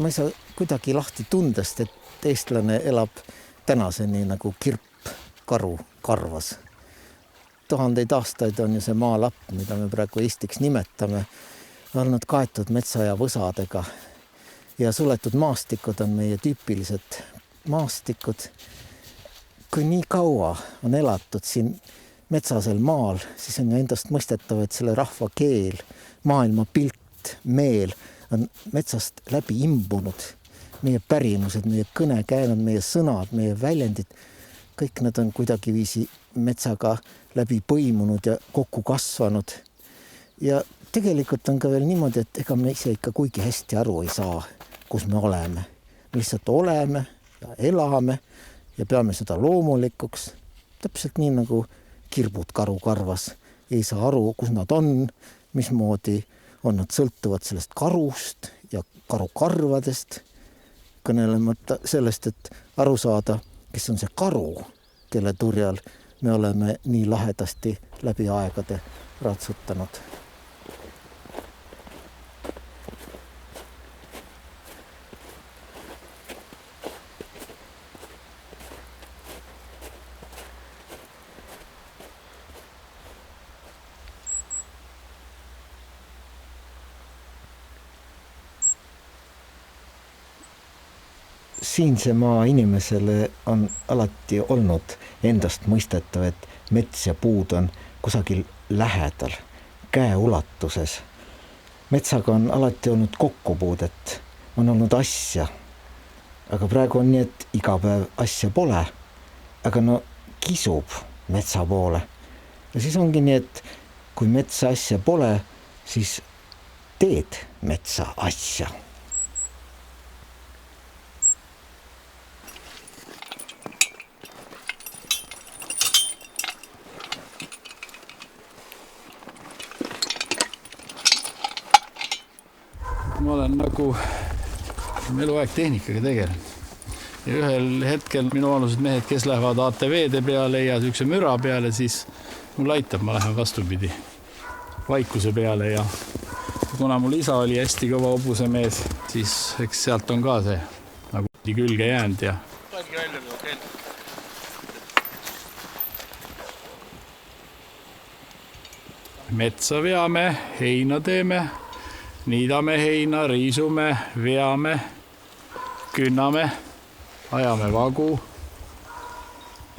ma ei saa kuidagi lahti tundest, et eestlane elab tänaseni nagu kirp karu karvas. Tuhandeid aastaid on ju see maalapp, mida me praegu Eestiks nimetame, olnud kaetud metsa ja võsadega. Ja suletud maastikud on meie tüüpilised maastikud. Kui nii kaua on elatud siin metsasel maal, siis on ju endast mõistetav, et selle rahva keel, maailma pilt, meel on metsast läbi imbunud. Meie pärimused, meie kõnekäänud, meie sõnad, meie väljendid, kõik need on kuidagiviisi metsaga läbi põimunud ja kokku kasvanud. Ja tegelikult on ka veel niimoodi, et ega me ise ikka kuigi hästi aru ei saa, kus me oleme. Me lihtsalt oleme ja elame ja peame seda loomulikuks. Täpselt nii nagu kirbud karu karvas. Ei saa aru, kus nad on, mismoodi on nad sõltuvad sellest karust ja karukarvadest. Kõnelemata sellest, et aru saada, kes on see karu, kelle turjal me oleme nii lahedasti läbi aegade ratsutanud. Siinse maa inimesele on alati olnud endast mõistetav, et mets ja puud on kusagil lähedal, käe ulatuses. Metsaga on alati olnud kokkupuudet, on olnud asja. Aga praegu on nii, et iga päev asja pole, aga no kisub metsa poole. Ja siis ongi nii, et kui metsa asja pole, siis teed metsa asja. Ma olen nagu eluaeg tehnikaga tegelenud. Ja ühel hetkel minu vanused mehed, kes lähevad ATV-de peale ja sükse müra peale, siis mul aitab, ma lähen vastupidi vaikuse peale. Ja kuna mul isa oli hästi kõva hobuse mees, siis eks sealt on ka see nagu külge jäänud. Ja metsa veame, heina teeme. Niidame heina, riisume, veame, künname, ajame vagu,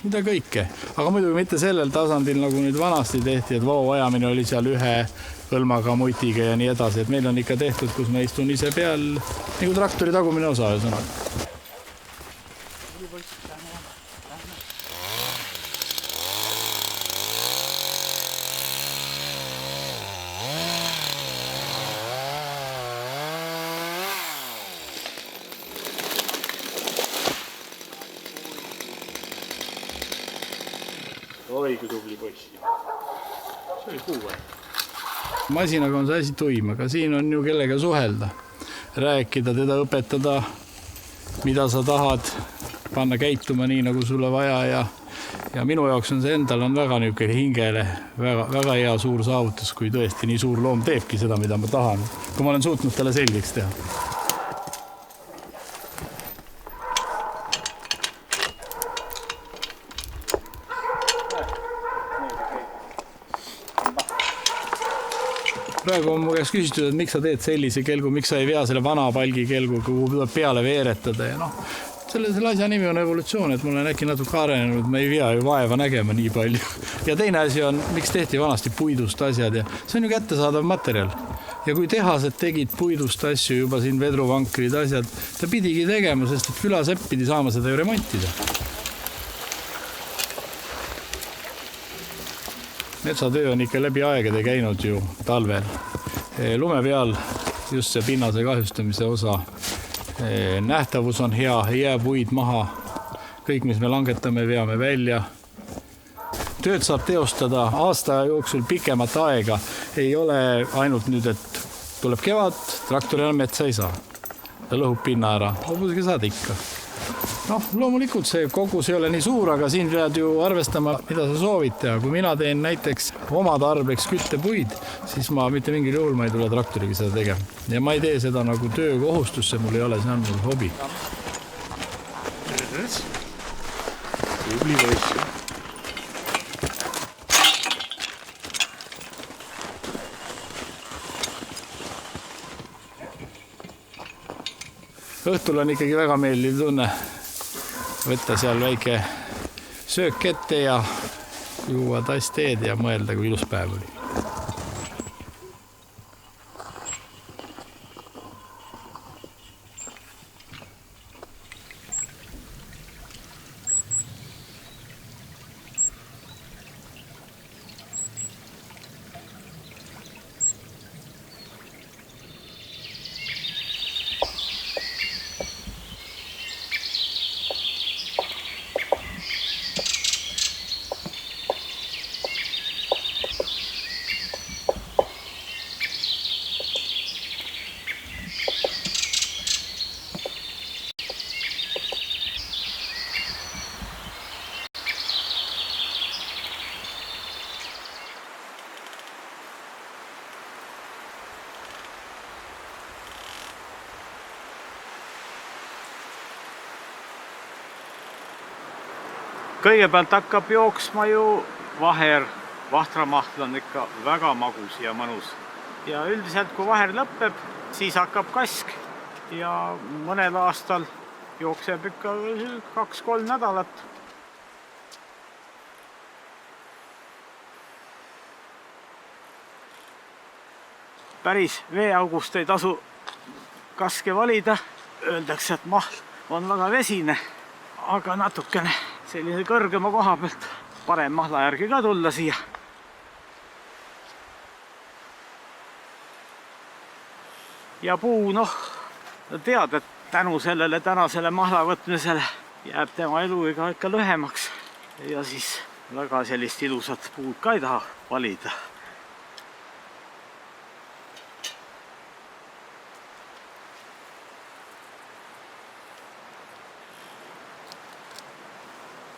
mida kõike. Aga muidugi mitte sellel tasandil, nagu nüüd vanasti tehti, et vau ajamine oli seal ühe hõlmaga, mutiga ja nii edasi. Et meil on ikka tehtud, kus me istun ise peal, nagu traktori tagumine osa. Oi, kui tubli poiss. See oli puu või? Masinaga on see asi tuim, aga siin on ju kellega suhelda. Rääkida, teda õpetada, mida sa tahad, panna käituma nii, nagu sulle vaja. Ja minu jaoks on see endal on väga niisugune hingele, väga hea suur saavutus, kui tõesti nii suur loom teebki seda, mida ma tahan. Kui ma olen suutnud talle selgeks teha. Praegu on mu käest küsitud, et miks sa teed sellise kelgu, miks sa ei vea selle vana palgi kelgu, kuhu tuleb peale veeretada. Ja selle asja nimi on evolutsioon, et mul on äkki natuke arenenud, ma ei vea ju vaeva nägema nii palju. Ja teine asi on, miks tehti vanasti puidust asjad ja see on ju kättesaadav materjal. Ja kui tehased tegid puidust asju, juba siin vedruvankrid asjad, ta pidigi tegema, sest et külasepp pidi saama seda ju remontida. Metsatöö on ikka läbi aegade käinud ju talvel. Lume peal just see pinnase kahjustamise osa. Nähtavus on hea, ei jää puid maha. Kõik, mis me langetame, veame välja. Tööd saab teostada aasta jooksul pikemat aega. Ei ole ainult nüüd, et tuleb kevad, traktoril metsa ei saa. Ta lõhub pinna ära. Hobusega saad ikka. Noh, loomulikult see kogus ei ole nii suur, aga siin pead ju arvestama, mida sa soovid teha. Kui mina teen näiteks oma tarbeks küttepuid, siis ma mitte mingil juhul ma ei tule traktoriga seda tegema. Ja ma ei tee seda nagu töökohustusse, mul ei ole, see on mul hobi. Tubli poiss. Õhtul on ikkagi väga meeldiv tunne võtta seal väike söök ette ja juua tass teed ja mõelda, kui ilus päev oli. Kõigepealt hakkab jooksma ju vaher. Vahtramahl on ikka väga magus ja mõnus. Ja üldiselt, kui vaher lõpeb, siis hakkab kask. Ja mõnel aastal jookseb ikka 2-3 nädalat. Päris veeaugust ei tasu kaske valida. Öeldakse, et mahl on väga vesine, aga natukene selline kõrgema koha pealt parem mahla järgi ka tulla siia. Ja puu, noh, tead, et tänu sellele tänasele mahla võtmisele jääb tema elu ikka lühemaks. Ja siis väga sellist ilusat puud ka ei taha valida.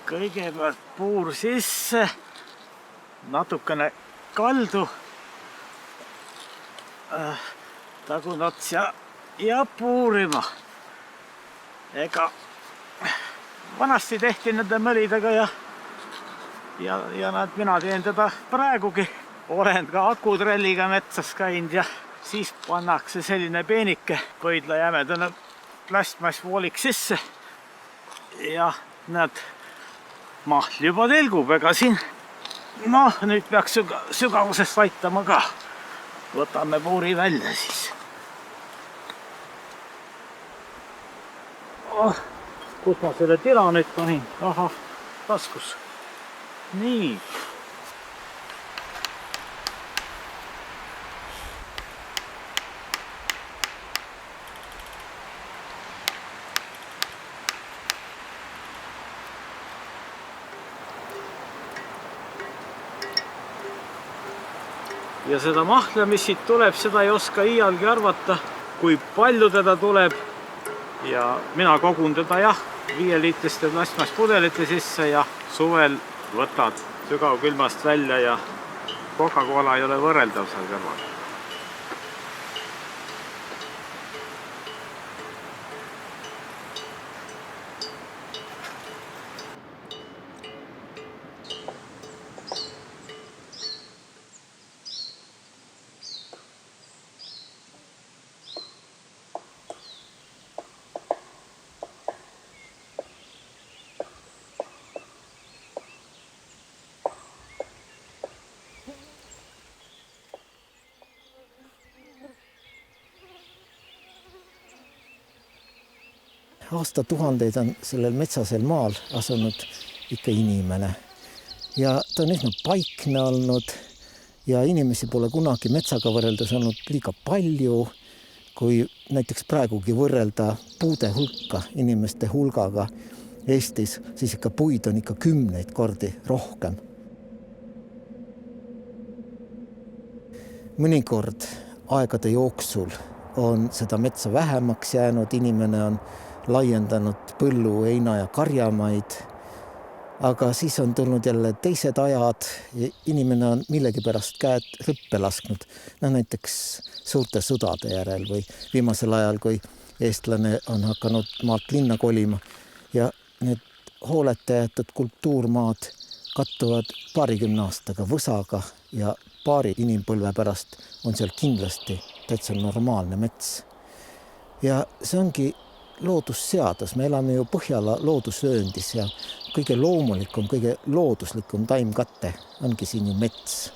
Kõigepealt puur sisse, natukene kaldu, tagunots ja puurima. Ega vanasti tehti nende mölidega ja mina teen teda praegugi. Olen ka akutrelliga metsas käinud ja siis pannakse selline peenike pöidla jämedane plastmassvoolik sisse ja näed, mahl juba telgub, ega siin, noh, nüüd peaks sügavusest aitama ka. Võtame puuri välja siis. Kus ma selle tila nüüd panin? Aha, taskus. Nii. Ja seda mahla, mis siit tuleb, seda ei oska iialgi arvata, kui palju teda tuleb. Ja mina kogun teda 5-liitriste plastmasspudelite sisse ja suvel võtad sügavkülmast välja ja Coca-Cola ei ole võrreldav seal kõrval. Aastatuhandeid on sellel metsasel maal asunud ikka inimene ja ta on üsna paikne olnud ja inimesi pole kunagi metsaga võrreldes olnud liiga palju, kui näiteks praegugi võrrelda puude hulka inimeste hulgaga Eestis, siis ikka puid on ikka 10 kordi rohkem. Mõnikord aegade jooksul on seda metsa vähemaks jäänud, inimene on laiendanud põllu, heina ja karjamaid. Aga siis on tulnud jälle teised ajad ja inimene on millegipärast käed rüppe lasknud. Näiteks suurte sõdade järel või viimasel ajal, kui eestlane on hakanud maalt linna kolima ja need hooleta jäetud kultuurmaad kattuvad 20 aastaga võsaga ja paari inimpõlve pärast on seal kindlasti täitsa normaalne mets. Ja see ongi loodusseadus, me elame ju Põhjala loodusvööndis ja kõige loomulikum, kõige looduslikum taimkatte ongi siin ju mets.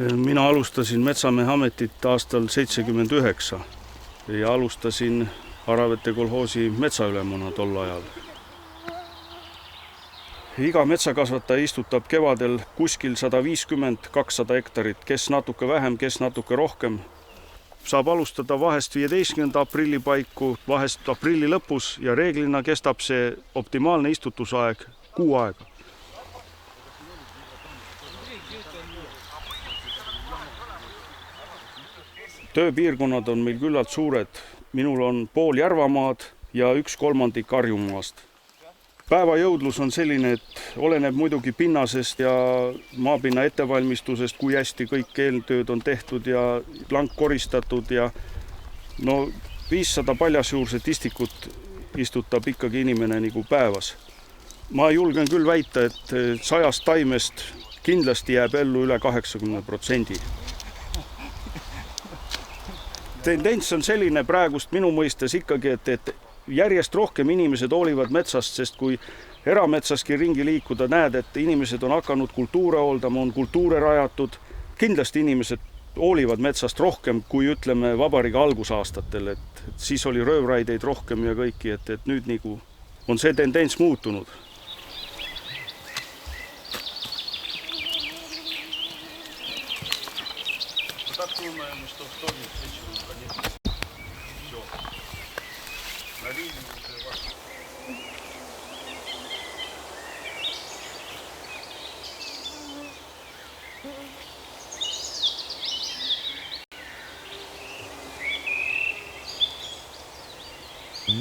Mina alustasin metsamehe ametit aastal 79 ja alustasin Aravete kolhoosi metsaülemuna tol ajal. Iga metsakasvataja istutab kevadel kuskil 150-200 hektarit, kes natuke vähem, kes natuke rohkem. Saab alustada vahest 15. aprilli paiku, vahest aprilli lõpus ja reeglina kestab see optimaalne istutusaeg 6 aega. Tööpiirkonnad on meil küllalt suured. Minul on pool Järvamaad ja 1/3 Harjumaast. Päeva jõudlus on selline, et oleneb muidugi pinnasest ja maapinna ettevalmistusest, kui hästi kõik eeltööd on tehtud ja plank koristatud ja 500 paljasjuurset istikut istutab ikkagi inimene nagu päevas. Ma julgen küll väita, et 100 taimest kindlasti jääb ellu üle 80%. Tendents on selline praegust minu mõistes ikkagi, et järjest rohkem inimesed hoolivad metsast, sest kui erametsaski ringi liikuda, näed, et inimesed on hakanud kultuure hooldama, on kultuure rajatud. Kindlasti inimesed hoolivad metsast rohkem, kui ütleme vabariigi algusaastatel, et siis oli röövraideid rohkem ja kõiki, et nüüd nagu on see tendents muutunud.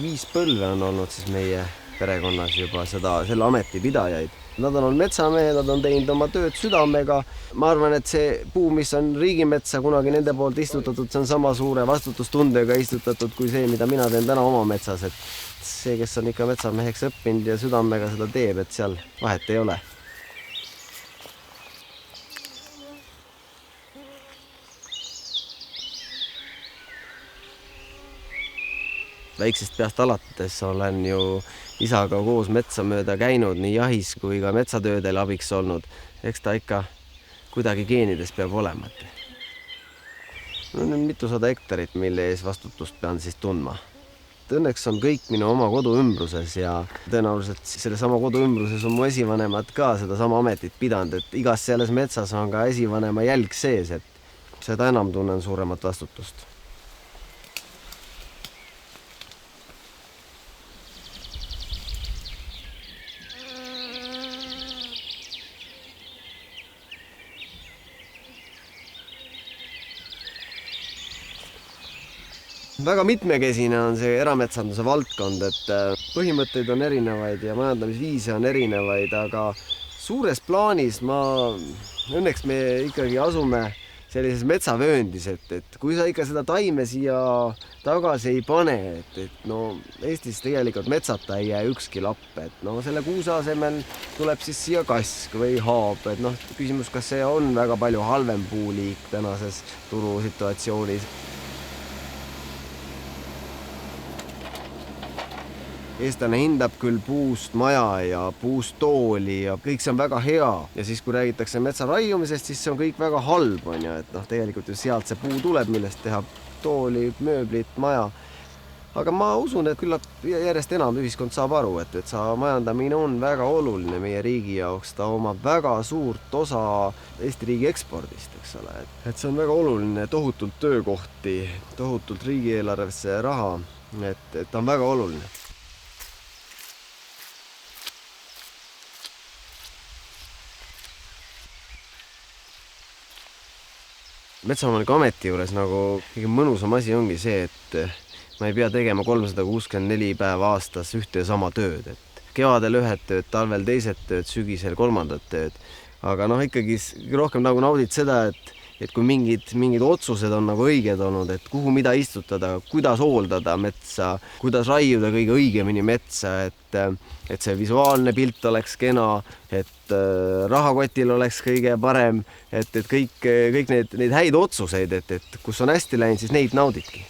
Viis põlve on olnud siis meie perekonnas juba selle ameti pidajaid. Nad on olnud metsamehed, nad on teinud oma tööd südamega. Ma arvan, et see puu, mis on riigimetsa kunagi nende poolt istutatud, see on sama suure vastutustundega istutatud kui see, mida mina teen täna oma metsas. Et see, kes on ikka metsameheks õppinud ja südamega seda teeb, et seal vahet ei ole. Väiksest peast alates olen ju isaga koos metsa mööda käinud, nii jahis kui ka metsatöödel abiks olnud. Eks ta ikka kuidagi geenides peab olema. On mitusada hektarit, mille ees vastutust pean siis tundma. Õnneks on kõik minu oma kodu ümbruses ja tõenäoliselt selle sama kodu ümbruses on mu esivanemad ka seda sama ametit pidanud, et igas selles metsas on ka esivanema jälg sees, et seda enam tunnen suuremat vastutust. Väga mitmekesine on see erametsanduse valdkond, et põhimõtteid on erinevaid ja majandamisviise on erinevaid, aga suures plaanis õnneks me ikkagi asume sellises metsavööndis, et kui sa ikka seda taime siia tagasi ei pane, et Eestis tegelikult metsata ei jää ükski lapp, et selle kuusa asemel tuleb siis siia kask või haab, et küsimus, kas see on väga palju halvem puuliik tänases turusituatsioonis. eestlane hindab küll puust maja ja puust tooli ja kõik see on väga hea. Ja siis, kui räägitakse metsa raiumisest, siis see on kõik väga halb, on ju, et tegelikult ju sealt see puu tuleb, millest teha tooli, mööblit, maja. Aga ma usun, et küllap järjest enam ühiskond saab aru, et majandamine on väga oluline meie riigi jaoks. Ta omab väga suurt osa Eesti riigi ekspordist, eks ole. Et see on väga oluline, tohutult töökohti, tohutult riigieelarvesse raha, et ta on väga oluline. Metsaomaniku ameti juures nagu kõige mõnusam asi ongi see, et ma ei pea tegema 364 päeva aastas ühte ja sama tööd, et kevadel ühed tööd, talvel teised tööd, sügisel kolmandad tööd. Aga ikkagi rohkem nagu naudid seda, et kui mingid otsused on nagu õiged olnud, et kuhu mida istutada, kuidas hooldada metsa, kuidas raiuda kõige õigemini metsa, et see visuaalne pilt oleks kena, et rahakotil oleks kõige parem, et kõik neid häid otsuseid, et kus on hästi läinud, siis neid naudidki.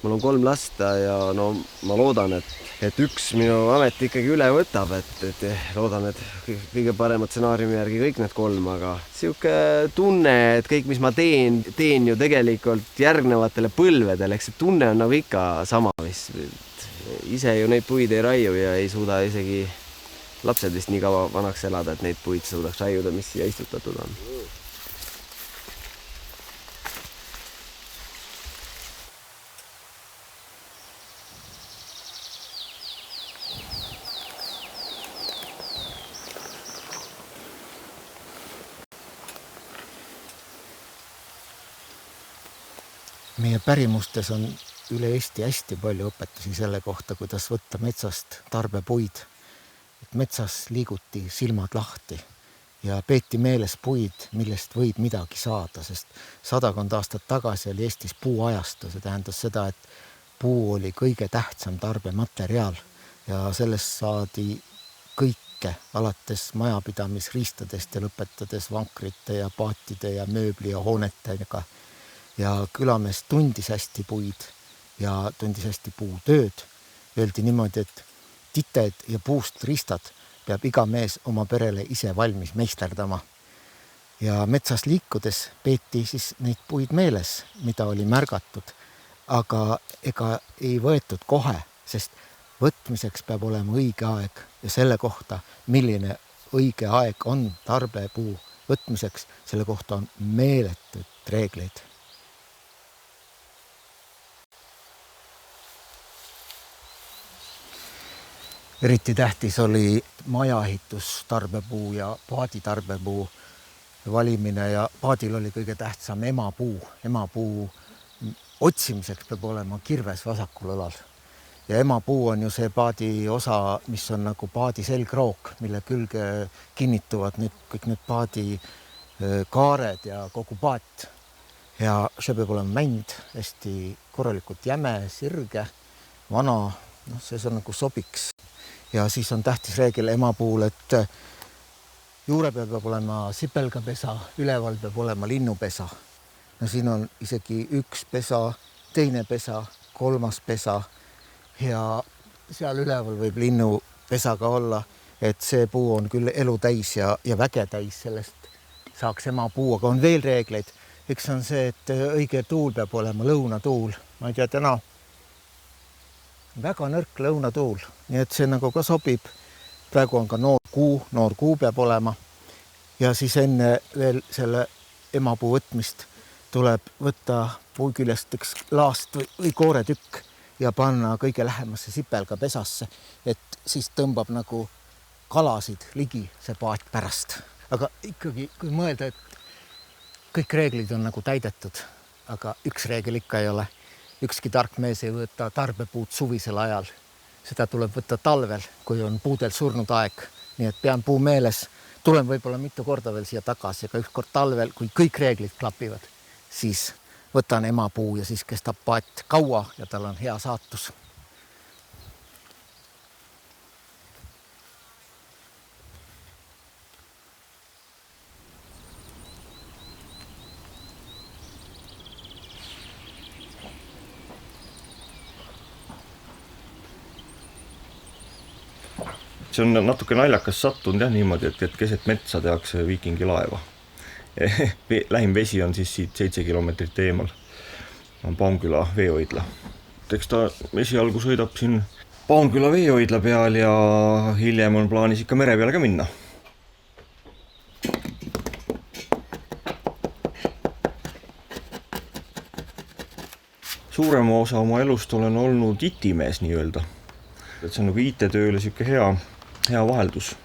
Mul on 3 lasta ja ma loodan, et üks minu amet ikkagi üle võtab, et loodan, et kõige parema stsenaariumi järgi kõik need 3, aga siuke tunne, et kõik, mis ma teen ju tegelikult järgnevatele põlvedele, eks see tunne on nagu ikka sama, mis ise ju neid puid ei raiu ja ei suuda isegi lapsed vist nii kaua vanaks elada, et neid puid suudaks raiuda, mis siia istutatud on. Meie pärimustes on üle Eesti hästi palju õpetusi selle kohta, kuidas võtta metsast tarbepuid. Et metsas liiguti silmad lahti ja peeti meeles puid, millest võib midagi saada, sest 100 aastat tagasi oli Eestis puuajastu. See tähendas seda, et puu oli kõige tähtsam tarbemateriaal ja sellest saadi kõike, alates majapidamisriistadest ja lõpetades vankrite ja paatide ja mööbli ja hoonetega. Ja külamees tundis hästi puid ja tundis hästi puutööd. Öeldi niimoodi, et tited ja puust riistad peab iga mees oma perele ise valmis meisterdama. Ja metsas liikudes peeti siis neid puid meeles, mida oli märgatud, aga ega ei võetud kohe, sest võtmiseks peab olema õige aeg ja selle kohta, milline õige aeg on tarbepuu võtmiseks, selle kohta on meeletud reegleid. Eriti tähtis oli majaehitus, tarbepuu ja paaditarbepuu valimine ja paadil oli kõige tähtsam emapuu. Emapuu otsimiseks peab olema kirves vasakul õlal. Ja emapuu on ju see paadi osa, mis on nagu paadi selgroog, mille külge kinnituvad kõik need paadi kaared ja kogu paat. Ja see peab olema mänd, hästi korralikult jäme, sirge, vana, see on nagu sobiks. Ja siis on tähtis reegel emapuul, et juure peal peab olema sipelgapesa, üleval peab olema linnupesa. No siin on isegi üks pesa, teine pesa, 3. pesa ja seal üleval võib linnupesa ka olla, et see puu on küll elu täis ja väge täis, sellest saaks emapuu, aga on veel reegleid. Üks on see, et õige tuul peab olema lõunatuul. Ma ei tea, täna väga nõrk lõunatuul, nii et see nagu ka sobib. Praegu on ka noor kuu peab olema ja siis enne veel selle emapuu võtmist tuleb võtta puu küljest üks laast või kooretükk ja panna kõige lähemasse sipelga pesasse, et siis tõmbab nagu kalasid ligi see paat pärast. Aga ikkagi, kui mõelda, et kõik reeglid on nagu täidetud, aga üks reegel ikka ei ole. Ükski tark mees ei võta tarbepuud suvisel ajal. Seda tuleb võtta talvel, kui on puudel surnud aeg. Nii et pean puu meeles. Tulen võib-olla mitu korda veel siia tagasi, aga ükskord talvel, kui kõik reeglid klapivad, siis võtan emapuu ja siis kestab paat kaua ja tal on hea saatus. see on natuke naljakas sattunud jah niimoodi, et keset metsa tehakse viikingilaeva. Lähim vesi on siis siit 7 kilomeetrit eemal. On Paunküla veehoidla. Eks ta esialgu sõidab siin Paunküla veehoidla peal ja hiljem on plaanis ikka mere peale ka minna. Suurema osa oma elust olen olnud IT-mees nii-öelda. Et see on nagu IT-tööle siuke hea vaheldus.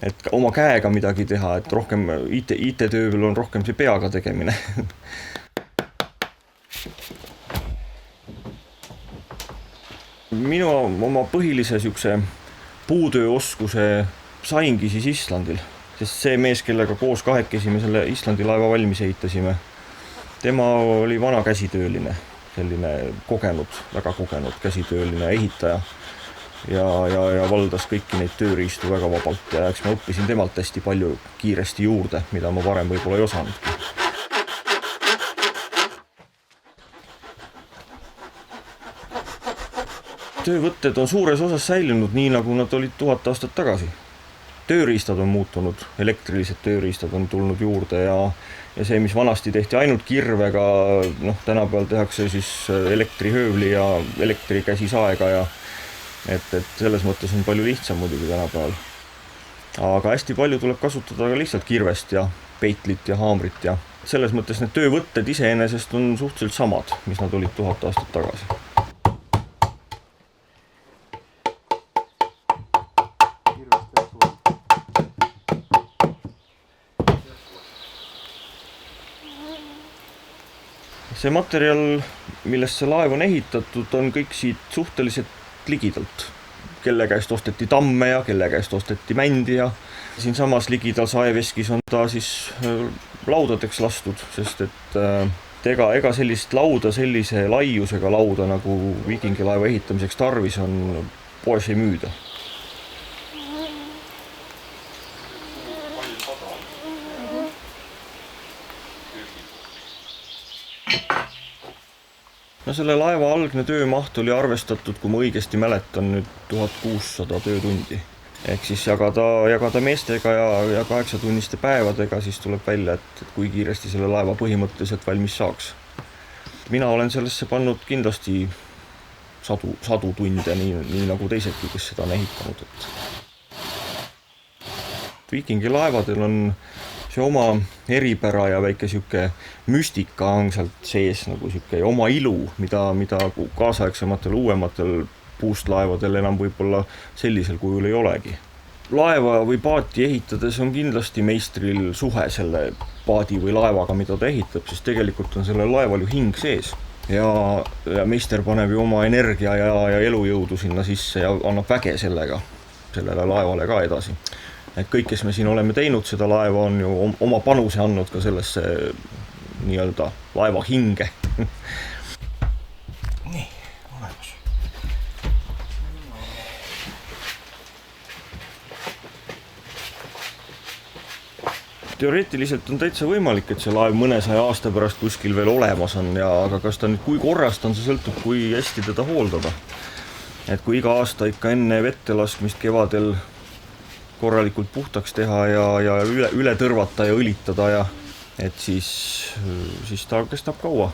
Et oma käega midagi teha, et rohkem IT-tööl on rohkem see peaga tegemine. Minu oma põhilise siukse puutööoskuse saingi siis Islandil, sest see mees, kellega koos kahekesi me selle Islandi laeva valmis ehitasime, tema oli vana käsitööline. Selline väga kogenud käsitööline ehitaja ja valdas kõiki neid tööriistu väga vabalt ja eks ma õppisin temalt hästi palju kiiresti juurde, mida ma varem võib-olla ei osanudki. Töövõtted on suures osas säilinud nii, nagu nad olid 1000 aastat tagasi. Tööriistad on muutunud, elektrilised tööriistad on tulnud juurde ja see, mis vanasti tehti ainult kirvega, tänapäeval tehakse siis elektrihöövli ja elektrikäsisaega ja et selles mõttes on palju lihtsam muidugi tänapäeval. Aga hästi palju tuleb kasutada ka lihtsalt kirvest ja peitlit ja haamrit ja selles mõttes need töövõtted iseenesest on suhteliselt samad, mis nad olid 1000 aastat tagasi. See materjal, millest see laev on ehitatud, on kõik siit suhteliselt ligidalt. Kelle käest osteti tamme ja kelle käest osteti mändi ja siin samas ligidal saeveskis on ta siis laudadeks lastud, sest et ega sellist lauda, sellise laiusega lauda nagu viikingilaeva ehitamiseks tarvis on poes ei müüda. No selle laeva algne töömaht oli arvestatud, kui ma õigesti mäletan, nüüd 1600 töötundi. Ehk siis jagada meestega ja 8-tunniste päevadega, siis tuleb välja, et kui kiiresti selle laeva põhimõtteliselt valmis saaks. Mina olen sellesse pannud kindlasti sadu tunde, nii nagu teisedki, kes seda on ehitanud. Viikingilaevadel on see oma eripära ja väike siuke müstika on sealt sees nagu siuke oma ilu, mida kaasaegsematel uuematel puust laevadel enam võib-olla sellisel kujul ei olegi. Laeva või paati ehitades on kindlasti meistril suhe selle paadi või laevaga, mida ta ehitab, sest tegelikult on sellel laeval ju hing sees. Ja meister paneb ju oma energia ja elujõudu sinna sisse ja annab väge sellele laevale ka edasi. Et kõik, kes me siin oleme teinud seda laeva, on ju oma panuse andnud ka sellesse nii-öelda laeva hinge. Nii, olemas. Teoreetiliselt on täitsa võimalik, et see laev mõnesaja aasta pärast kuskil veel olemas on, aga kas ta nüüd kui korrast on, see sõltub, kui hästi teda hooldada. Et kui iga aasta ikka enne vette laskmist kevadel korralikult puhtaks teha ja üle tõrvata ja õlitada ja et siis ta kestab kaua.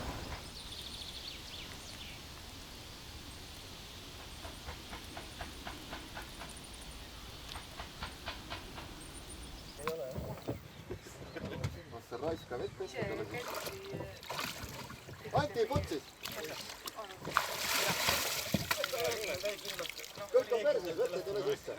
Anti, putsis! Kõik on perses, võtta ei tule sisse.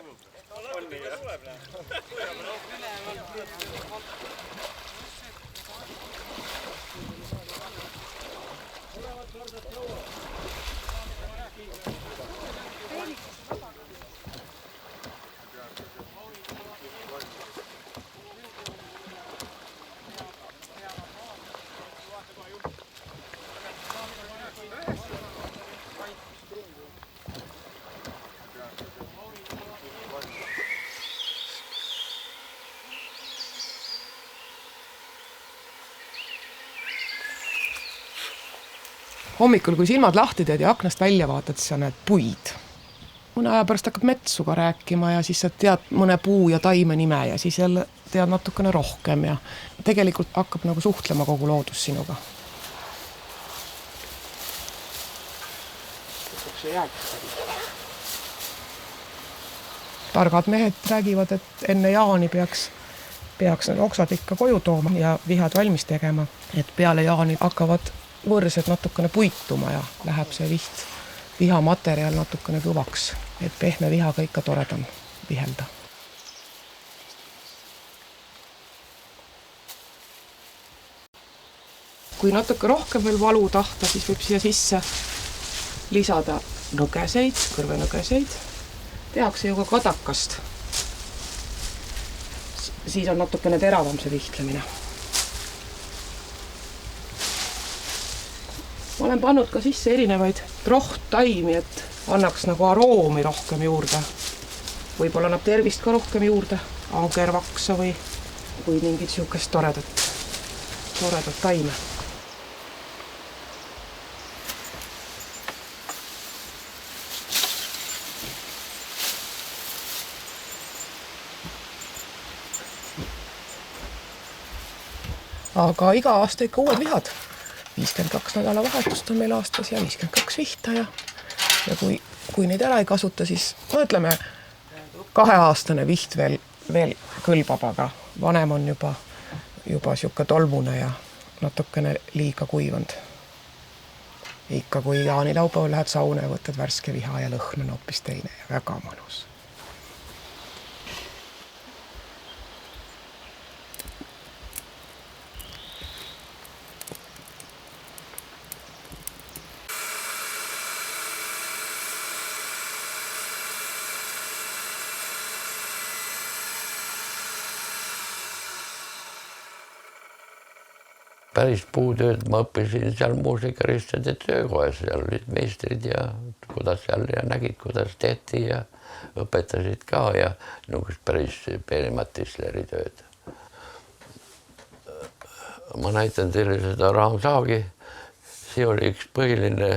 Hommikul, kui silmad lahti teed ja aknast välja vaatad, siis sa näed puid. mõne aja pärast hakkad metsuga rääkima ja siis sa tead mõne puu ja taime nime ja siis jälle tead natukene rohkem ja tegelikult hakkab nagu suhtlema kogu loodus sinuga. Targad mehed räägivad, et enne jaani peaks need oksad ikka koju tooma ja vihad valmis tegema, et peale jaani hakkavad võrsed natukene puituma ja läheb see vihamaterjal natukene kõvaks, et pehme vihaga ikka toredam vihelda. Kui natuke rohkem veel valu tahta, siis võib siia sisse lisada nõgeseid, kõrvenõgeseid. Tehakse ju ka kadakast. Siis on natukene teravam see vihtlemine. Ma olen pannud ka sisse erinevaid rohttaimi, et annaks nagu aroomi rohkem juurde. Võib-olla annab tervist ka rohkem juurde, angervaksa või mingit siukest toredat taime. Aga iga aasta ikka uued vihad. 52 nädalavahetust on meil aastas ja 52 vihta ja kui neid ära ei kasuta, siis ütleme 2-aastane viht veel kõlbab, aga vanem on juba siuke tolmune ja natukene liiga kuivanud. Ikka kui jaanilaupäeval lähed sauna ja võtad värske viha ja lõhn on hoopis teine ja väga mõnus. Päris puutööd ma õppisin seal muusikaristade töökojas, seal olid meistrid ja kuidas seal ja nägid, kuidas tehti ja õpetasid ka ja niisugust päris peenemat disleritööd. Ma näitan teile seda raamsaagi. See oli üks põhiline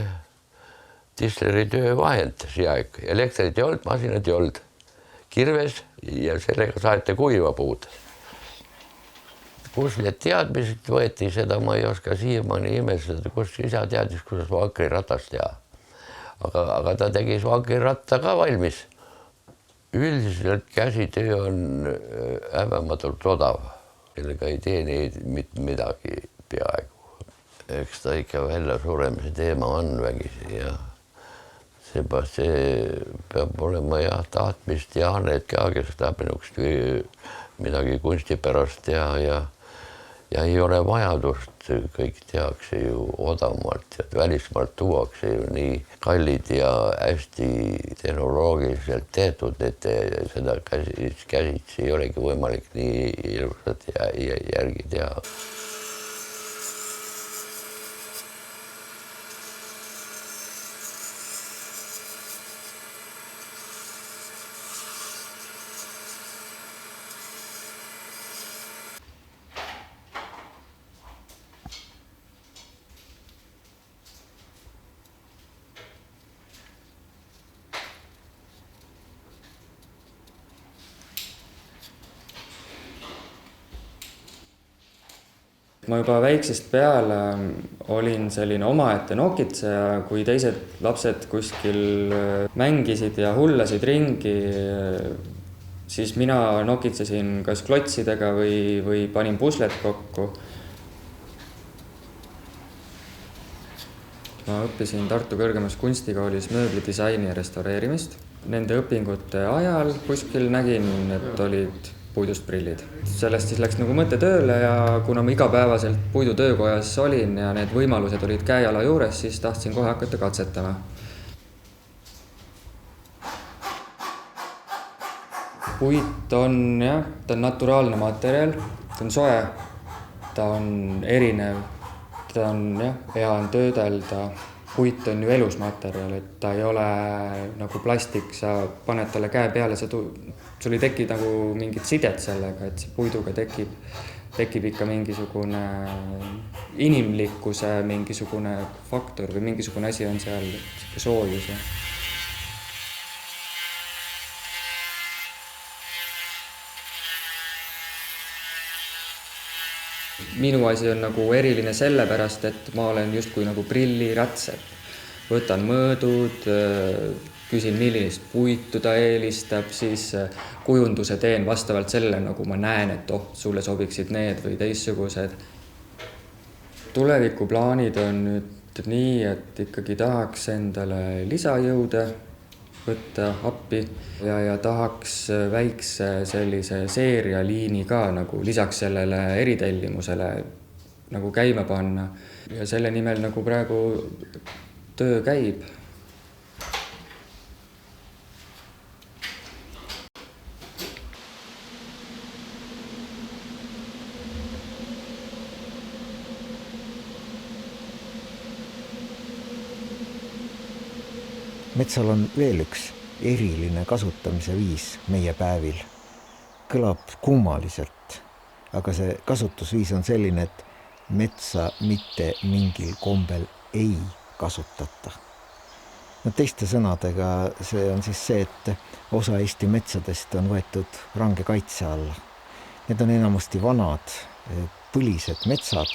disleritöö vahend siiaeg. Elektrit ei olnud, masinad ei olnud. Kirves ja sellega saate kuiva puud. Kus need teadmised võeti, seda ma ei oska siiamaani imestada, kus isa teadis, kuidas vankriratast teha. Aga ta tegi vankriratta ka valmis. Üldiselt käsitöö on häbematult odav. Sellega ei teeni mitte midagi peaaegu. Eks ta ikka välja suremise teema on vägisi ja see peab olema tahtmist ja Annet ka, kes tahab midagi kunstipärast teha ja ei ole vajadust, kõik tehakse ju odavamalt ja välismaalt tuuakse ju nii kallid ja hästi tehnoloogiliselt tehtud, et seda käsitsi ei olegi võimalik nii ilusat järgi teha. Ma juba väiksest peale olin selline omaette nokitseja, kui teised lapsed kuskil mängisid ja hullasid ringi, siis mina nokitsesin kas klotsidega või panin puslet kokku. Ma õppisin Tartu kõrgemas kunstikoolis mööblidisaini ja restaureerimist. Nende õpingute ajal kuskil nägin, et olid puidust prillid. Sellest siis läks nagu mõte tööle ja kuna ma igapäevaselt puidutöökojas olin ja need võimalused olid käejala juures, siis tahtsin kohe hakata katsetama. Puit on, ta on naturaalne materjal, ta on soe, ta on erinev, ta on hea on töödelda. Puit on ju elus materjal, et ta ei ole nagu plastik, sa paned talle käe peale, sul ei teki nagu mingit sidet sellega, et see puiduga tekib ikka mingisugune inimlikkuse mingisugune faktor või mingisugune asi on seal soojus. minu asi on nagu eriline sellepärast, et ma olen justkui nagu prilliratsep. Võtan mõõdud, küsin, millist puitu ta eelistab, siis kujunduse teen vastavalt sellele, nagu ma näen, et sulle sobiksid need või teissugused. Tulevikuplaanid on nüüd nii, et ikkagi tahaks endale lisajõude võtta appi ja tahaks väikse sellise seerialiini ka nagu lisaks sellele eritellimusele nagu käima panna. Ja selle nimel nagu praegu töö käib. Metsal on veel üks eriline kasutamise viis meie päevil. Kõlab kummaliselt, aga see kasutusviis on selline, et metsa mitte mingil kombel ei kasutata. No teiste sõnadega see on siis see, et osa Eesti metsadest on võetud range kaitse alla. Need on enamasti vanad, põlised metsad,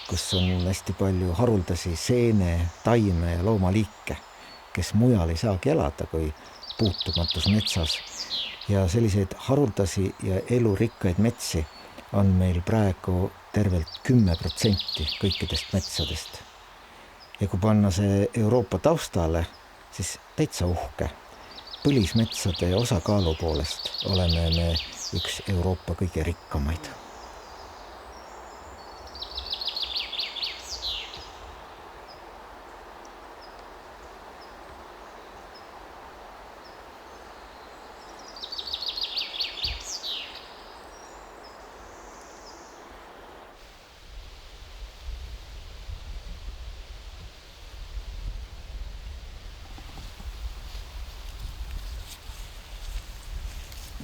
kus on hästi palju haruldasi seene, taime ja loomaliike, kes mujal ei saagi elada kui puutumatus metsas. Ja selliseid haruldasi ja elurikkaid metsi on meil praegu tervelt 10% kõikidest metsadest. Ja kui panna see Euroopa taustale, siis täitsa uhke. Põlismetsade osakaalu poolest oleme me üks Euroopa kõige rikkamaid.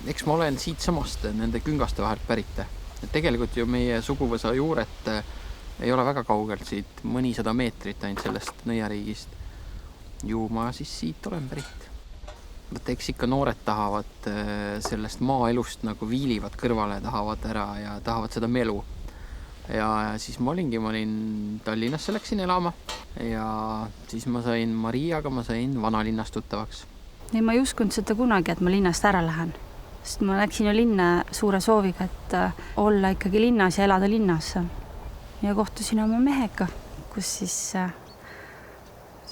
Eks ma olen siit samast nende küngaste vahelt pärit. Tegelikult ju meie suguvõsa juuret ei ole väga kaugelt siit, mõnisada meetrit ainult sellest nõiariigist. Ju ma siis siit olen pärit. Eks ikka noored tahavad sellest maaelust nagu viilivad kõrvale, tahavad ära ja tahavad seda melu. Ja siis ma olin Tallinnasse läksin elama ja siis ma sain Mariaga, ma sain vanalinnast tuttavaks. Ei, ma ei uskunud seda kunagi, et ma linnast ära lähen. Sest ma läksin ju linna suure sooviga, et olla ikkagi linnas ja elada linnas. Ja kohtusin oma mehega, kus siis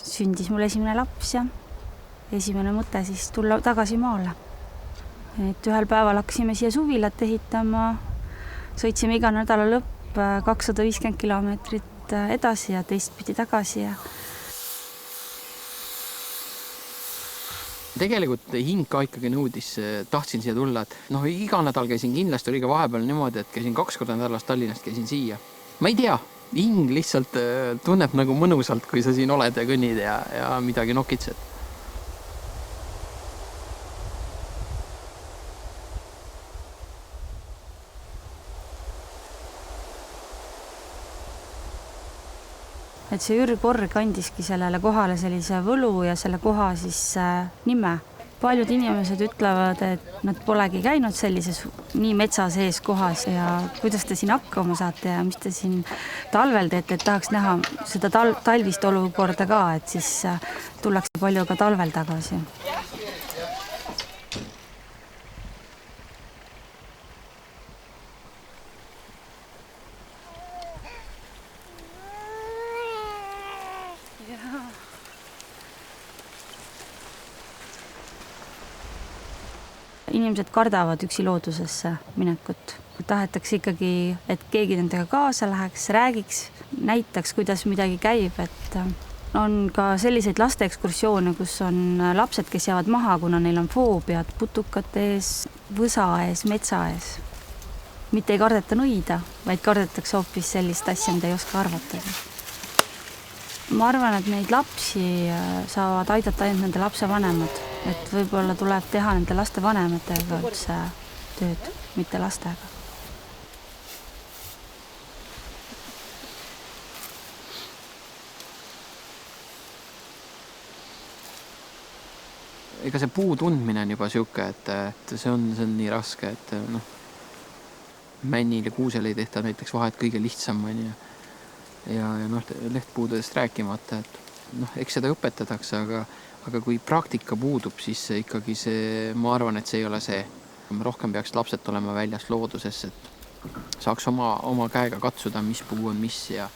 sündis mul esimene laps ja esimene mõte siis tulla tagasi maale. Et ühel päeval hakkasime siia suvilat ehitama, sõitsime iga nädala lõpp 250 kilomeetrit edasi ja teistpidi tagasi ja Tegelikult hing ka ikkagi nõudis, tahtsin siia tulla, et iga nädal käisin kindlasti, oli ka vahepeal niimoodi, et käisin 2 korda nädalas Tallinnast, käisin siia. Ma ei tea, hing lihtsalt tunneb nagu mõnusalt, kui sa siin oled ja kõnnid ja midagi nokitsed. Et see Jürg Org andiski sellele kohale sellise võlu ja selle koha siis nime. Paljud inimesed ütlevad, et nad polegi käinud sellises nii metsa sees kohas ja kuidas te siin hakkama saate ja mis te siin talvel teete, et tahaks näha seda talvist olukorda ka, et siis tullakse palju ka talvel tagasi. Inimesed kardavad üksi loodusesse minekut. Tahetakse ikkagi, et keegi nendega kaasa läheks, räägiks, näitaks, kuidas midagi käib. Et on ka selliseid lasteekskursioone, kus on lapsed, kes jäävad maha, kuna neil on foobiad putukate ees, võsa ees, metsa ees. Mitte ei kardeta nõida, vaid kardetakse hoopis sellist asja, mida ei oska arvata. Ma arvan, et neid lapsi saavad aidata ainult nende lapse vanemad. Et võib-olla tuleb teha nende laste vanematega üldse tööd, mitte lastega. Ega see puu tundmine on juba siuke, et see on nii raske, et männil ja kuusel ei tehta näiteks vahet kõige lihtsam on ja noh, lehtpuudest rääkimata, et noh, eks seda õpetatakse, aga kui praktika puudub, siis ikkagi ma arvan, et see ei ole see. Rohkem peaks lapsed olema väljas looduses, et saaks oma käega katsuda, mis puu on mis ja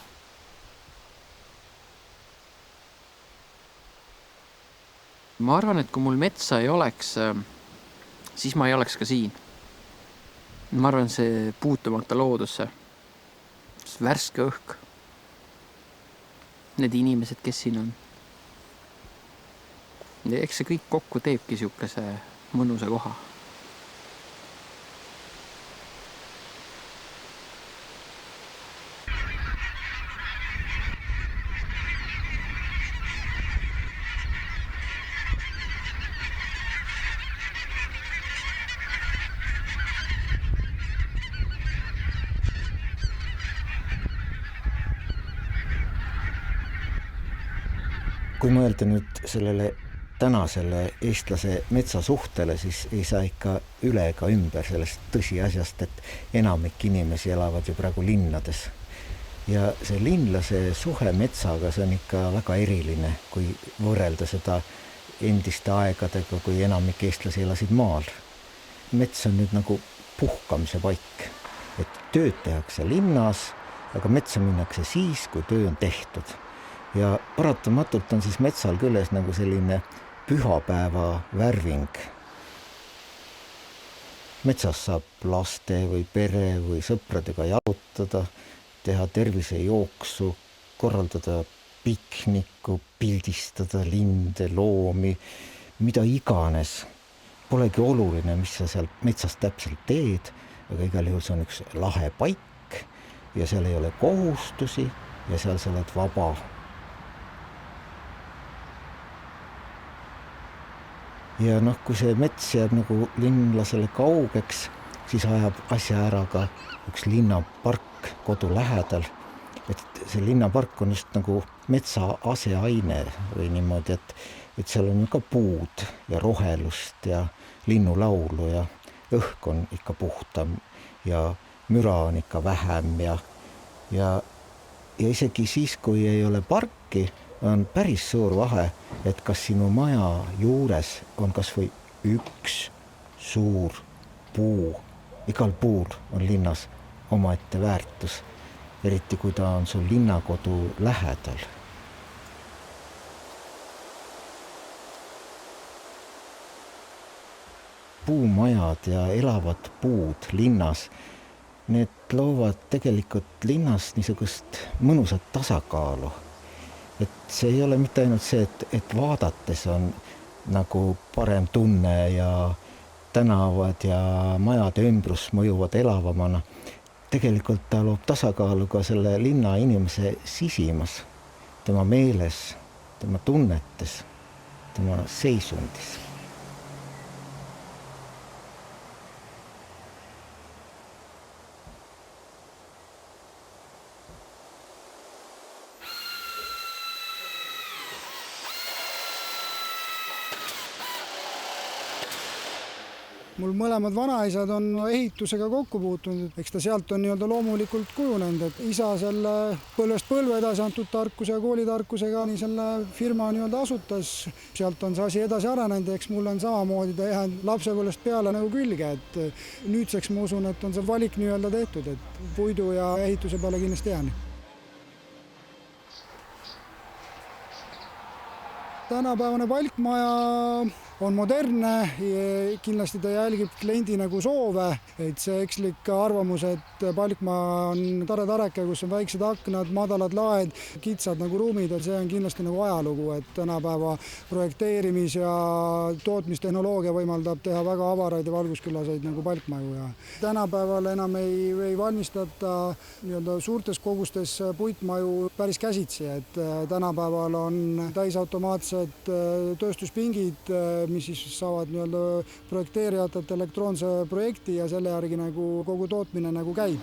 ma arvan, et kui mul metsa ei oleks, siis ma ei oleks ka siin. Ma arvan, see puutumata loodusse, värske õhk, need inimesed, kes siin on. Ja eks see kõik kokku teebki siukese mõnusa koha. Kui mõelda nüüd sellele tänasele eestlase metsasuhtele, siis ei saa ikka üle ega ümber sellest tõsiasjast, et enamik inimesi elavad ju praegu linnades. Ja see linlase suhe metsaga, see on ikka väga eriline, kui võrrelda seda endiste aegadega, kui enamik eestlasi elasid maal. Mets on nüüd nagu puhkamise paik, et tööd tehakse linnas, aga metsa minnakse siis, kui töö on tehtud. Ja paratamatult on siis metsal küljes nagu selline pühapäeva värving. Metsas saab laste või pere või sõpradega jalutada, teha tervisejooksu, korraldada pikniku, pildistada linde, loomi, mida iganes. Polegi oluline, mis sa seal metsas täpselt teed, aga igal juhul see on üks lahe paik ja seal ei ole kohustusi ja seal sa oled vaba. Ja noh, kui see mets jääb nagu linlasele kaugeks, siis ajab asja ära ka üks linnapark kodu lähedal. Et see linnapark on just nagu metsa aseaine või niimoodi, et seal on ju ka puud ja rohelust ja linnulaulu ja õhk on ikka puhtam ja müra on ikka vähem ja isegi siis, kui ei ole parki, on päris suur vahe, et kas sinu maja juures on kas või üks suur puu. Igal puul on linnas omaette väärtus, eriti kui ta on sul linnakodu lähedal. Puumajad ja elavad puud linnas, need loovad tegelikult linnas niisugust mõnusat tasakaalu. Et see ei ole mitte ainult see, et vaadates on nagu parem tunne ja tänavad ja majade ümbrus mõjuvad elavamana. Tegelikult ta loob tasakaalu ka selle linna inimese sisimas, tema meeles, tema tunnetes, tema seisundis. Mul mõlemad vanaisad on ehitusega kokku puutunud, eks ta sealt on nii-öelda loomulikult kujunenud, et isa selle põlvest põlve edasi antud tarkuse ja koolitarkusega nii selle firma nii-öelda asutas. Sealt on see asi edasi arenenud, eks mul on samamoodi ta jäänud lapsepõlvest peale nagu külge, et nüüdseks ma usun, et on see valik nii-öelda tehtud, et puidu ja ehituse peale kindlasti jään. Tänapäevane palkmaja on modernne, kindlasti ta jälgib kliendi nagu soove, et see ekslik arvamus, et palkmaa on tare tareke, kus on väiksed aknad, madalad laed, kitsad nagu ruumid, et see on kindlasti nagu ajalugu, et tänapäeva projekteerimis- ja tootmistehnoloogia võimaldab teha väga avaraid ja valguskülaseid nagu palkmaju. Ja tänapäeval enam ei valmistata nii-öelda suurtes kogustes puitmaju päris käsitsi, et tänapäeval on täisautomaatsed tööstuspingid, mis siis saavad nii-öelda projekteerijatelt elektroonse projekti ja selle järgi nagu kogu tootmine nagu käib.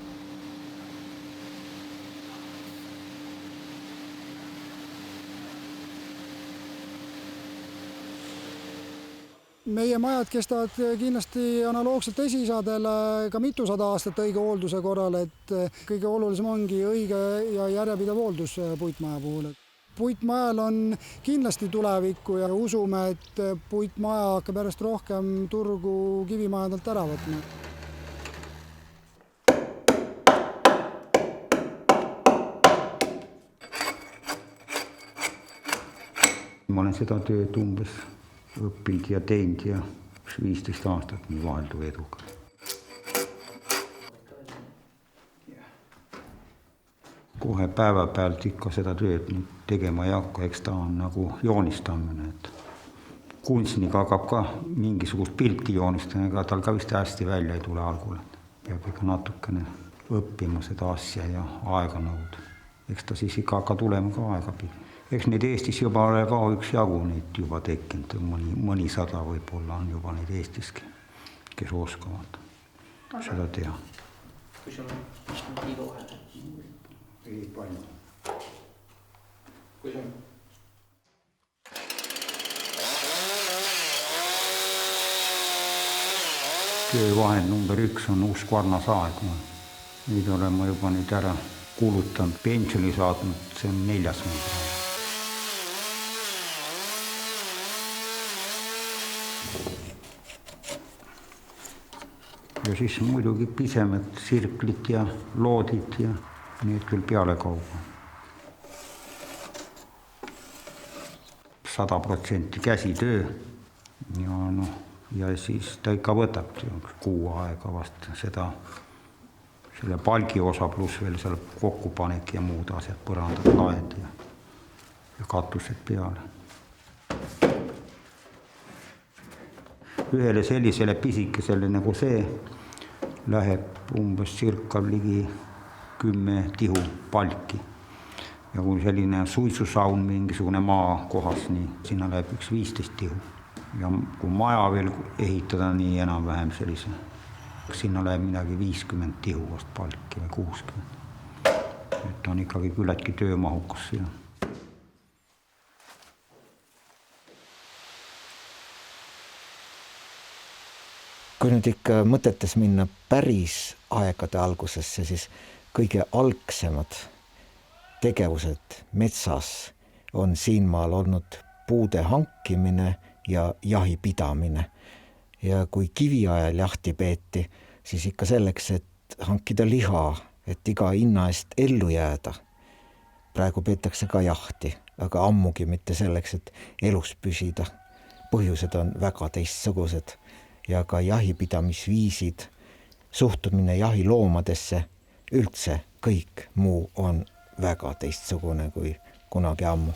meie majad kestavad kindlasti analoogselt esiisadele ka mitusada aastat õige hoolduse korral, et kõige olulisem ongi õige ja järjepidev hooldus puitmaja puhul. Puitmajal on kindlasti tulevikku ja usume, et puitmaja hakkab järjest rohkem turgu kivimajadelt ära võtma. Ma olen seda tööd umbes õppinud ja teinud ja 15 aastat nii vahelduv eduga. Kohe päevapealt ikka seda tööd tegema ei hakka, eks ta on nagu joonistamine. Kunstnik hakkab ka mingisugust pilti joonistama, ega tal ka vist hästi välja ei tule algul. Peab ikka natukene õppima seda asja ja aega nõuda. Eks ta siis ikka hakka tulema ka aega pidi. Eks neid Eestis juba ole ka üks jagu neid juba tekkinud, mõni sada võib-olla on juba neid Eestiski, kes oskavad seda teha. Kui sul on liiga vahel? Ei palju. Kui sul on? Töövahend number 1 on Uus-Kvarnasaeg. Nüüd olen ma juba nüüd ära kuulutanud, pensioni saatnud, see on 4. number. Ja siis muidugi pisemad sirklid ja loodid ja need küll peale kauga. 100% käsitöö ja siis ta ikka võtab kuu aega vast seda, selle palgi osa pluss veel seal kokkupanek ja muud asjad, põrandad, laed ja katused peale. Ühele sellisele pisikesele nagu see läheb umbes circa ligi 10 tihu palki. Ja kui selline suitsusaun mingisugune maa kohas, nii sinna läheb üks 15 tihu. Ja kui maja veel ehitada nii enam-vähem sellise, sinna läheb midagi 50 tihu vast palki või 60. Et on ikkagi küllaltki töömahukas siin. Kui nüüd ikka mõtetes minna päris aegade algusesse, siis kõige algsemad tegevused metsas on siinmaal olnud puude hankimine ja jahipidamine. Ja kui kiviajal jahti peeti, siis ikka selleks, et hankida liha, et iga hinna eest ellu jääda. Praegu peetakse ka jahti, aga ammugi mitte selleks, et elus püsida. Põhjused on väga teistsugused. Ja ka jahipidamisviisid, suhtumine jahiloomadesse, üldse kõik muu on väga teistsugune kui kunagi ammu.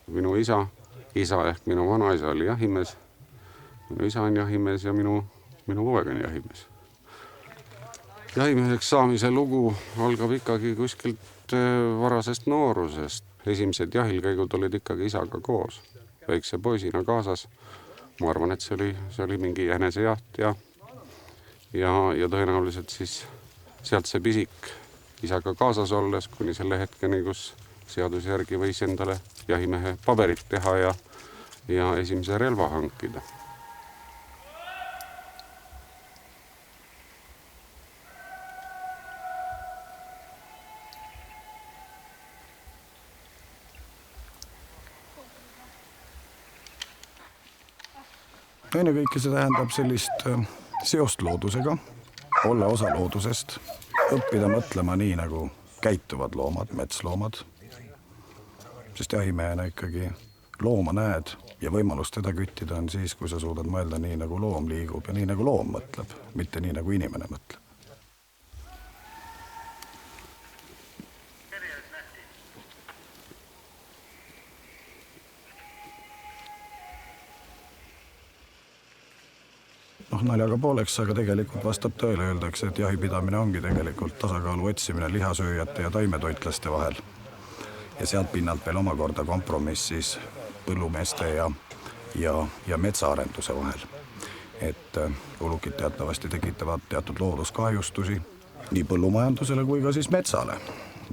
Minu isa ehk minu vanaisa oli jahimees. Minu isa on jahimees ja minu poeg on jahimees. Jahimeheks saamise lugu algab ikkagi kuskilt varasest noorusest. Esimesed jahilkäigud olid ikkagi isaga koos, väikse poisina kaasas. Ma arvan, et see oli mingi jänesejaht ja tõenäoliselt siis sealt see pisik isaga kaasas olles kuni selle hetkeni, kus seaduse järgi võis endale jahimehe paberit teha ja esimese relva hankida. Ennekõike see tähendab sellist seost loodusega, olla osa loodusest, õppida mõtlema nii, nagu käituvad loomad, metsloomad. Sest jahimehena ikkagi looma näed ja võimalus teda küttida on siis, kui sa suudad mõelda nii, nagu loom liigub ja nii, nagu loom mõtleb, mitte nii, nagu inimene mõtleb. Naljaga pooleks, aga tegelikult vastab tõele, öeldakse, et jahipidamine ongi tegelikult tasakaalu otsimine lihasööjate ja taimetoitlaste vahel. Ja sealt pinnalt veel omakorda kompromiss siis põllumeeste ja metsaarenduse vahel. et ulukid teatavasti tekitavad teatud looduskahjustusi nii põllumajandusele kui ka siis metsale.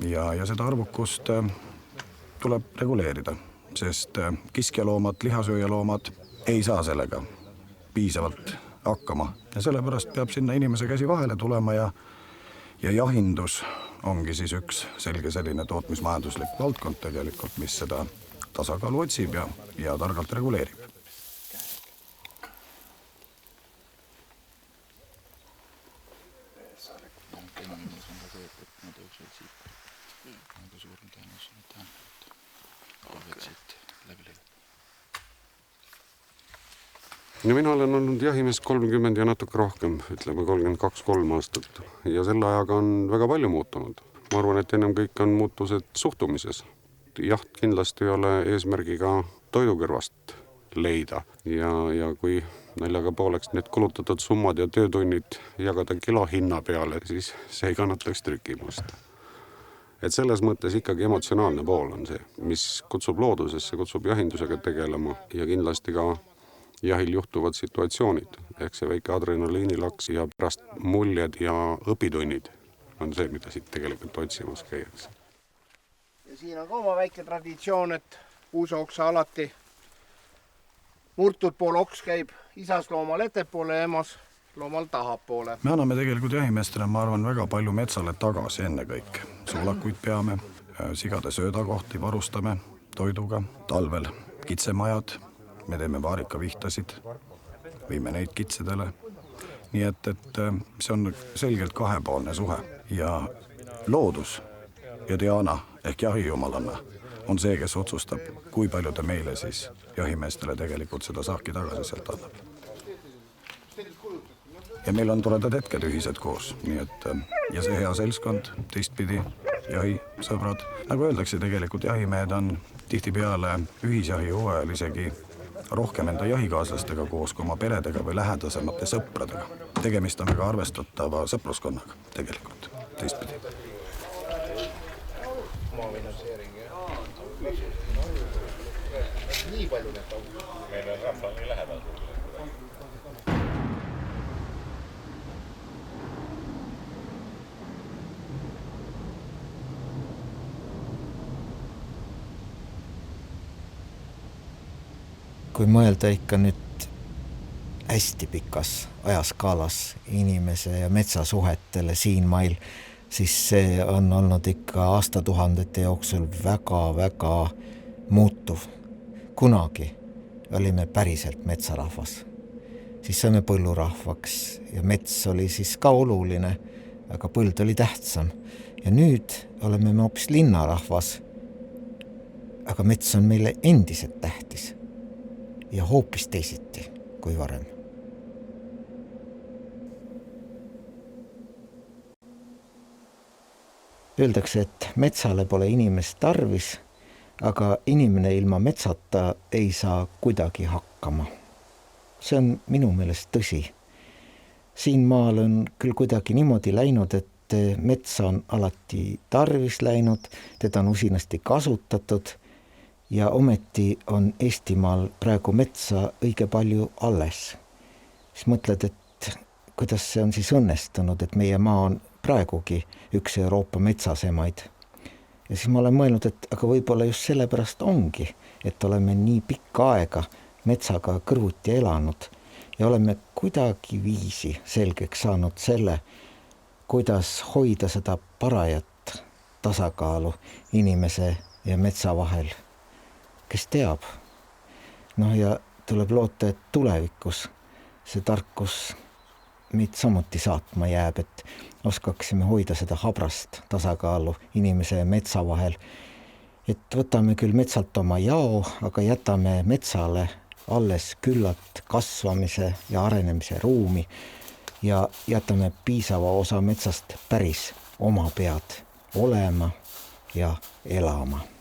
Ja seda arvukust tuleb reguleerida, sest kiskjaloomad, lihasööjaloomad ei saa sellega piisavalt hakkama ja sellepärast peab sinna inimese käsi vahele tulema ja jahindus ongi siis üks selge selline tootmismajanduslik valdkond tegelikult, mis seda tasakaalu otsib ja targalt reguleerib. Ja mina olen olnud jahimees 30 ja natuke rohkem, ütleme 32-3 aastat. Ja selle ajaga on väga palju muutunud. Ma arvan, et ennem kõik on muutused suhtumises. Jaht kindlasti ei ole eesmärgiga toidukõrvast leida. Ja kui naljaga pooleks need kulutatud summad ja töötunnid jagada kilohinna peale, siis see ei kannataks trükimust. Et selles mõttes ikkagi emotsionaalne pool on see, mis kutsub loodusesse, kutsub jahindusega tegelema ja kindlasti ka jahil juhtuvad situatsioonid, ehk see väike adrenaliinilaks ja pärast muljed ja õpitunnid on see, mida siit tegelikult otsimas käiakse. Ja siin on ka oma väike traditsioon, et uusoksa alati murtud pool oks käib isas loomal ettepoole ja emas loomal tahapoole. Me anname tegelikult jahimeestele, ma arvan, väga palju metsale tagasi enne kõik. Suulakuid peame, sigade söödakohti varustame toiduga, talvel kitsemajad, me teeme vaarikavihtasid, viime neid kitsedele. Nii et see on selgelt kahepoolne suhe ja loodus ja Diana ehk jahijumalanna on see, kes otsustab, kui palju ta meile siis jahimeestele tegelikult seda saaki tagasi sealt annab. Ja meil on toredad hetked ühised koos, nii et ja see hea selskond, teistpidi jahisõbrad. Nagu öeldakse, tegelikult jahimehed on tihtipeale ühisjahi hooajal isegi rohkem enda jahikaaslastega koos kui oma peredega või lähedasemate sõpradega. Tegemist on väga arvestatava sõpruskonnaga tegelikult, teistpidi. Nii palju need on. Meil on rahva nii lähedal. Kui mõelda ikka nüüd hästi pikas ajaskaalas inimese ja metsasuhetele siin mail, siis see on olnud ikka aastatuhandete jooksul väga-väga muutuv. Kunagi olime päriselt metsarahvas. Siis saime põllurahvaks ja mets oli siis ka oluline, aga põld oli tähtsam. Ja nüüd oleme me hoopis linnarahvas, aga mets on meile endiselt tähtis. Ja hoopis teisiti kui varem. Öeldakse, et metsale pole inimest tarvis, aga inimene ilma metsata ei saa kuidagi hakkama. See on minu meelest tõsi. Siin maal on küll kuidagi niimoodi läinud, et metsa on alati tarvis läinud, teda on usinasti kasutatud ja ometi on Eestimaal praegu metsa õige palju alles. Siis mõtled, et kuidas see on siis õnnestunud, et meie maa on praegugi üks Euroopa metsasemaid. Ja siis ma olen mõelnud, et aga võib-olla just sellepärast ongi, et oleme nii pikka aega metsaga kõrvuti elanud ja oleme kuidagi viisi selgeks saanud selle, kuidas hoida seda parajat tasakaalu inimese ja metsa vahel. Kes teab? Ja tuleb loota, et tulevikus see tarkus meid samuti saatma jääb, et oskaksime hoida seda habrast tasakaalu inimese ja metsa vahel. Et võtame küll metsalt oma jao, aga jätame metsale alles küllalt kasvamise ja arenemise ruumi ja jätame piisava osa metsast päris oma pead olema ja elama.